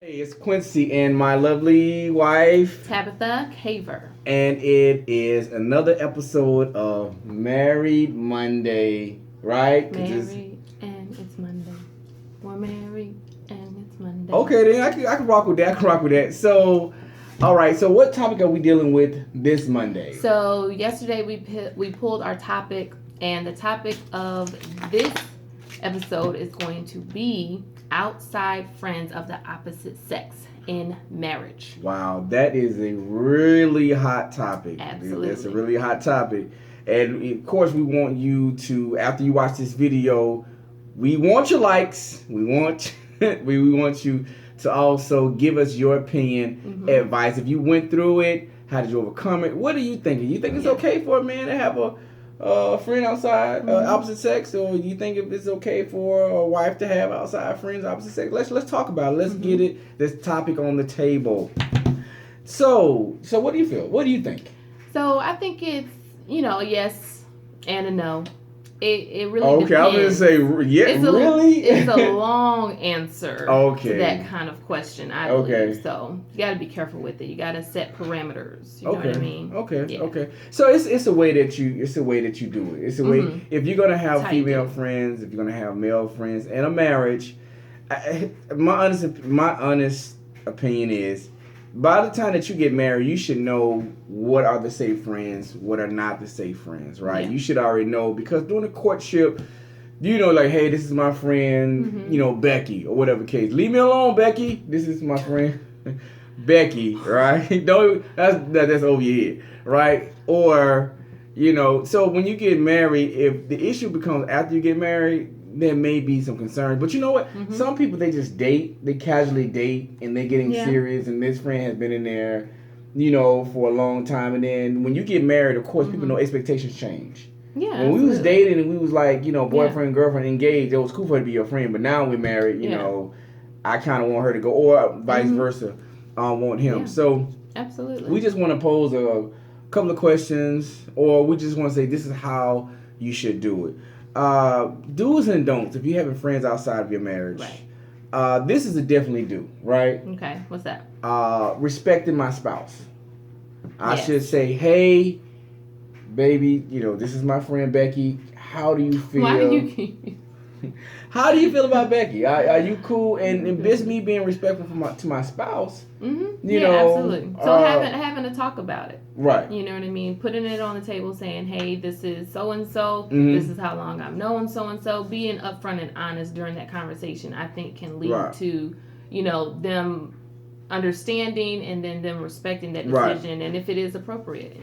Hey, it's Quincy and my lovely wife, Tabitha Caver. and it is another episode of Married Monday, right? Married and it's Monday. We're married and it's Monday. Okay, then I can rock with that. I can rock with that. So, all right. So, what topic are we dealing with this Monday? So yesterday we pulled our topic, and the topic of this episode is going to be outside friends of the opposite sex in marriage. Wow, that is a really hot topic. Absolutely. That's a really hot topic. And of course, we want you to, after you watch this video, we want your likes. We want we want you to also give us your opinion, advice. If you went through it, how did you overcome it? What are you thinking? You think it's okay for a man to have a friend outside opposite sex, or you think if it's okay for a wife to have outside friends opposite sex? Let's talk about it. Let's get this topic on the table. So what do you feel? What do you think? So I think it's yes and a no. It really okay. depends. I'm gonna say really. It's a long answer Okay. to that kind of question. I believe so. You got to be careful with it. You got to set parameters. You know what I mean? Okay. So it's a way that you do it. It's a way if you're gonna have female friends, if you're gonna have male friends in a marriage. My honest opinion is, by the time that you get married, you should know what are the safe friends, what are not the safe friends, right? Yeah. You should already know, because during the courtship, like, hey, this is my friend, Becky, or whatever case. Leave me alone, Becky. This is my friend, Becky, right? Don't that's over your head, right? Or, so when you get married, if the issue becomes after you get married, there may be some concerns, but you know what? Some people, they just date, they casually date, and they're getting serious, and this friend has been in there, for a long time, and then when you get married, of course, people know expectations change. Yeah. When we was dating and we was like, boyfriend, girlfriend, engaged, it was cool for her to be your friend, but now we're married, I kind of want her to go, or vice versa, I want him. Yeah. So absolutely, we just want to pose a couple of questions, or we just want to say this is how you should do it. Do's and don'ts if you're having friends outside of your marriage. Right. This is a definitely do, right? Okay, what's that? Respecting my spouse. I should say, hey, baby, this is my friend Becky. How do you feel? Why do you keep... How do you feel about Becky? Are you cool? And this me being respectful to my spouse. Absolutely. So having a talk about it. Right. You know what I mean? Putting it on the table, saying, hey, this is so-and-so. This is how long I've known so-and-so. Being upfront and honest during that conversation, I think, can lead to, them understanding, and then them respecting that decision. And if it is appropriate,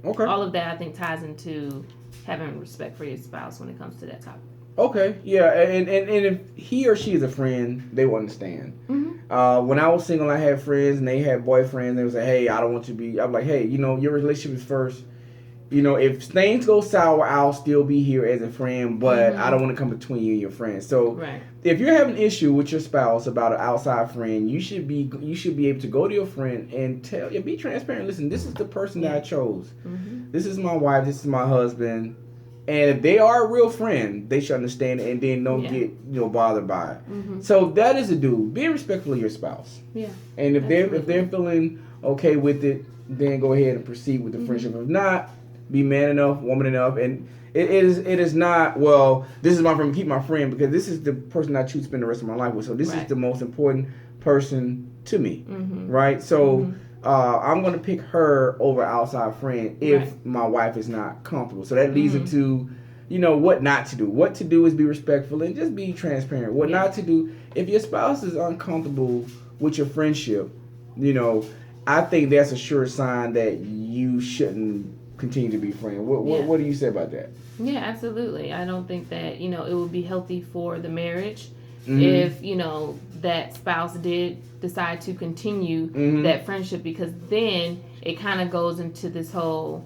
Okay. All of that, I think, ties into having respect for your spouse when it comes to that topic. Okay, yeah, and if he or she is a friend, they will understand. When I was single, I had friends, and they had boyfriends. They would say, hey, I don't want you to be... I'm like, hey, your relationship is first. If things go sour, I'll still be here as a friend, but I don't want to come between you and your friends. So if you're having an issue with your spouse about an outside friend, you should be able to go to your friend and be transparent. Listen, this is the person that I chose. This is my wife. This is my husband. And if they are a real friend, they should understand it, and then don't get bothered by it. So that is a do. Be respectful of your spouse. Yeah. And if they're feeling okay with it, then go ahead and proceed with the friendship. If not, be man enough, woman enough, and it is not, well, this is my friend, keep my friend, because this is the person I choose to spend the rest of my life with. So this is the most important person to me, right? So I'm going to pick her over outside friend if my wife is not comfortable. So that leads into, what not to do. What to do is be respectful and just be transparent. What not to do, if your spouse is uncomfortable with your friendship, I think that's a sure sign that you shouldn't continue to be friends. What do you say about that? Yeah, absolutely. I don't think that, it would be healthy for the marriage if, that spouse did decide to continue that friendship, because then it kind of goes into this whole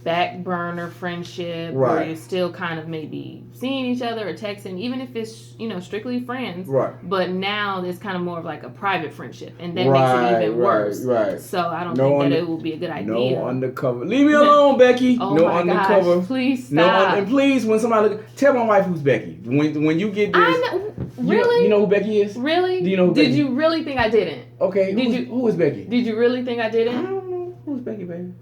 backburner friendship where you're still kind of maybe seeing each other or texting, even if it's strictly friends, but now it's kind of more of like a private friendship, and that makes it even worse. So I don't think that it will be a good idea. No undercover. Leave me alone, Becky. No undercover. Gosh, please stop. And please, when somebody tell my wife who's Becky. When you get this, Really? You know who Becky is? Really? Do you know who Did Becky? you really think I didn't? Okay. Who is Becky? Did you really think I I didn't? don't know. Who's Becky, baby?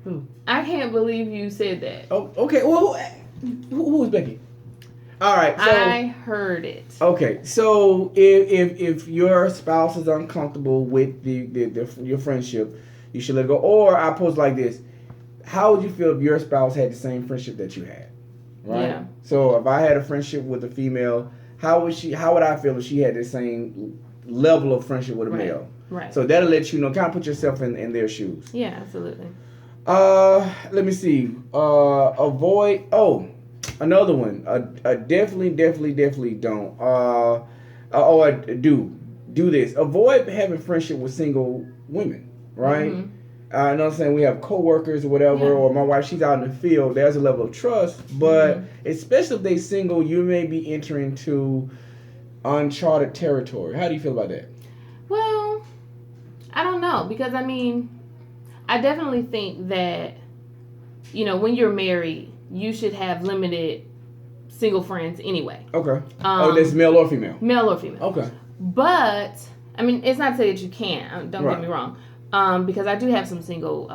Who? I can't believe you said that. Oh, okay. Well, who is Becky? All right. So I heard it. okay. So if your spouse is uncomfortable with your friendship, you should let go. Or I pose like this: how would you feel if your spouse had the same friendship that you had? Right. Yeah. So if I had a friendship with a female, how would I feel if she had the same level of friendship with a male? Right. So that'll let you know. Kind of put yourself in their shoes. Yeah, absolutely. Let me see. Avoid. Oh, another one. Definitely don't. I do this. Avoid having friendship with single women. Right. Mm-hmm. I know what I'm saying, we have coworkers or whatever, or my wife, she's out in the field. There's a level of trust, but especially if they single, you may be entering into uncharted territory. How do you feel about that? Well, I don't know, because I mean, I definitely think that, when you're married, you should have limited single friends anyway. Okay. That's male or female? Male or female. Okay. But, I mean, it's not to say that you can't. Don't get me wrong. Because I do have some single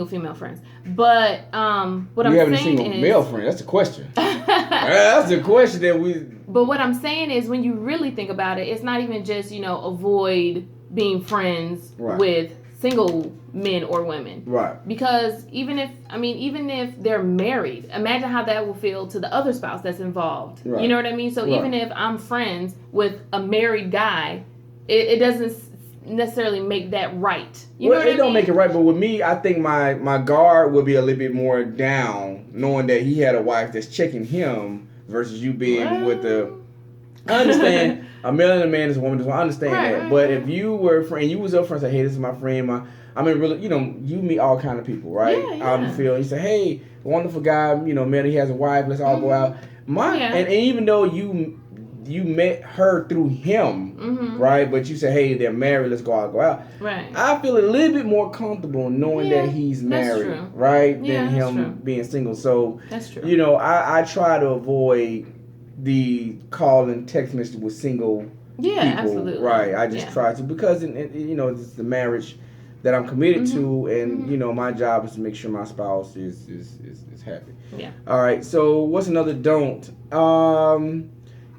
female friends. But what I'm saying is... You have a single male friend? That's the question. That's the question that we... But what I'm saying is, when you really think about it, it's not even just, avoid being friends with single men or women. Right. Because even if they're married, imagine how that will feel to the other spouse that's involved. Right. You know what I mean? So even if I'm friends with a married guy, it doesn't necessarily make that right. You know what I mean? Don't make it right, but with me, I think my guard will be a little bit more down, knowing that he had a wife that's checking him versus you being with the... I understand a man and a man is a woman. I understand that. Right. But if you were a friend, you was up front and say, hey, this is my friend. I mean, really, you meet all kind of people, right? Yeah. Out in the field. You say, hey, wonderful guy, man, he has a wife. Let's all go out. And even though you met her through him, right? But you say, hey, they're married. Let's go out. Right. I feel a little bit more comfortable knowing that he's married, right? Than him being single. So, that's true. I try to avoid the call and text message with single people. Absolutely. Right. I just try to, because it's the marriage that I'm committed to, and my job is to make sure my spouse is happy. Yeah. All right. So what's another don't?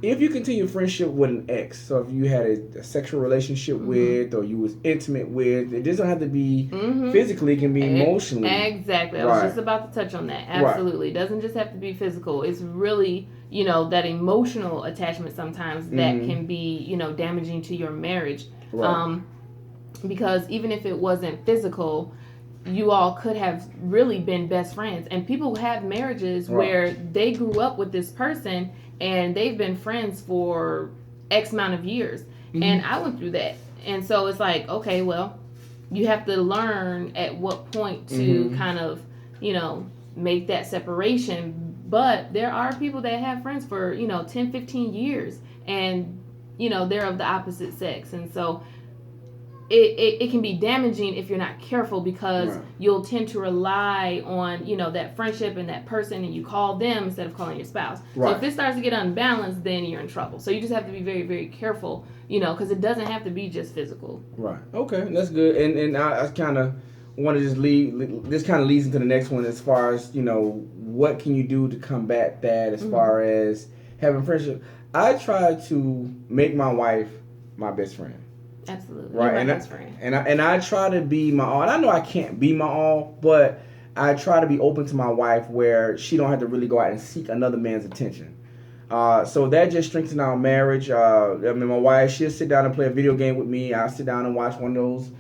If you continue friendship with an ex, so if you had a sexual relationship with, or you was intimate with, it doesn't have to be physically, it can be emotionally. Exactly. I was just about to touch on that. Absolutely. It doesn't just have to be physical. It's really, that emotional attachment sometimes that can be, damaging to your marriage. Right. Because even if it wasn't physical, you all could have really been best friends. And people have marriages where they grew up with this person and they've been friends for X amount of years. And I went through that. And so it's like, okay, well, you have to learn at what point to kind of, make that separation. But there are people that have friends for, 10, 15 years. And, they're of the opposite sex. And so it can be damaging if you're not careful, because you'll tend to rely on, that friendship and that person, and you call them instead of calling your spouse. So if it starts to get unbalanced, then you're in trouble. So you just have to be very, very careful, because it doesn't have to be just physical. Right. Okay, that's good. And I kind of want to just this kind of leads into the next one, as far as, what can you do to combat that as far as having friendship. I try to make my wife my best friend. Absolutely. Right. And I try to be my all. And I know I can't be my all, but I try to be open to my wife where she don't have to really go out and seek another man's attention. So that just strengthens our marriage. My wife, she'll sit down and play a video game with me. I'll sit down and watch one of those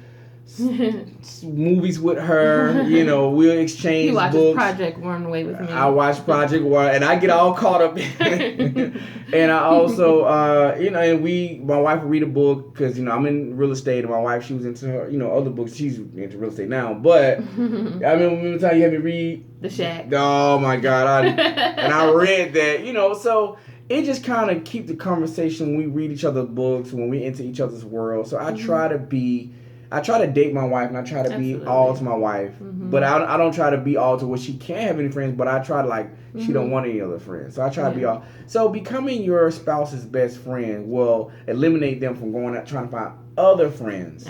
movies with her. We'll exchange he watches books. Project Runway with me. I watch Project War, and I get all caught up in it. And I also, and my wife will read a book, because, I'm in real estate, and my wife, she was into her, other books. She's into real estate now. But, I remember the time you had me read The Shack. Oh, my God. And I read that, so it just kind of keep the conversation when we read each other's books, when we into each other's world. So I try to be I try to date my wife, and I try to be all to my wife. But I don't try to be all to where she can't have any friends. But I try to like she don't want any other friends. So I try to be all. So becoming your spouse's best friend will eliminate them from going out trying to find other friends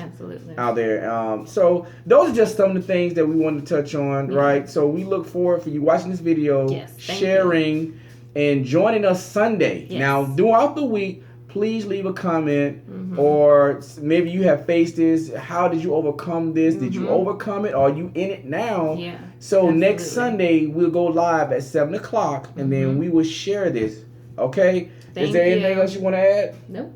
out there. So those are just some of the things that we wanted to touch on, right? So we look forward for you watching this video, sharing, and joining us Sunday. Now, throughout the week, please leave a comment, or maybe you have faced this. How did you overcome this? Did you overcome it? Are you in it now? Yeah. So next Sunday, we'll go live at 7 o'clock, and then we will share this. Okay? Is there anything else you want to add? Nope.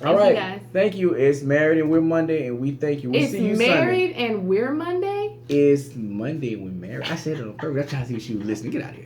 All right. Guys. Thank you. It's Married and We're Monday, and we thank you. We'll see you Sunday. It's Married and We're Monday? It's Monday and We're Married. I said it on purpose. I'm trying to see if she was listening. Get out of here.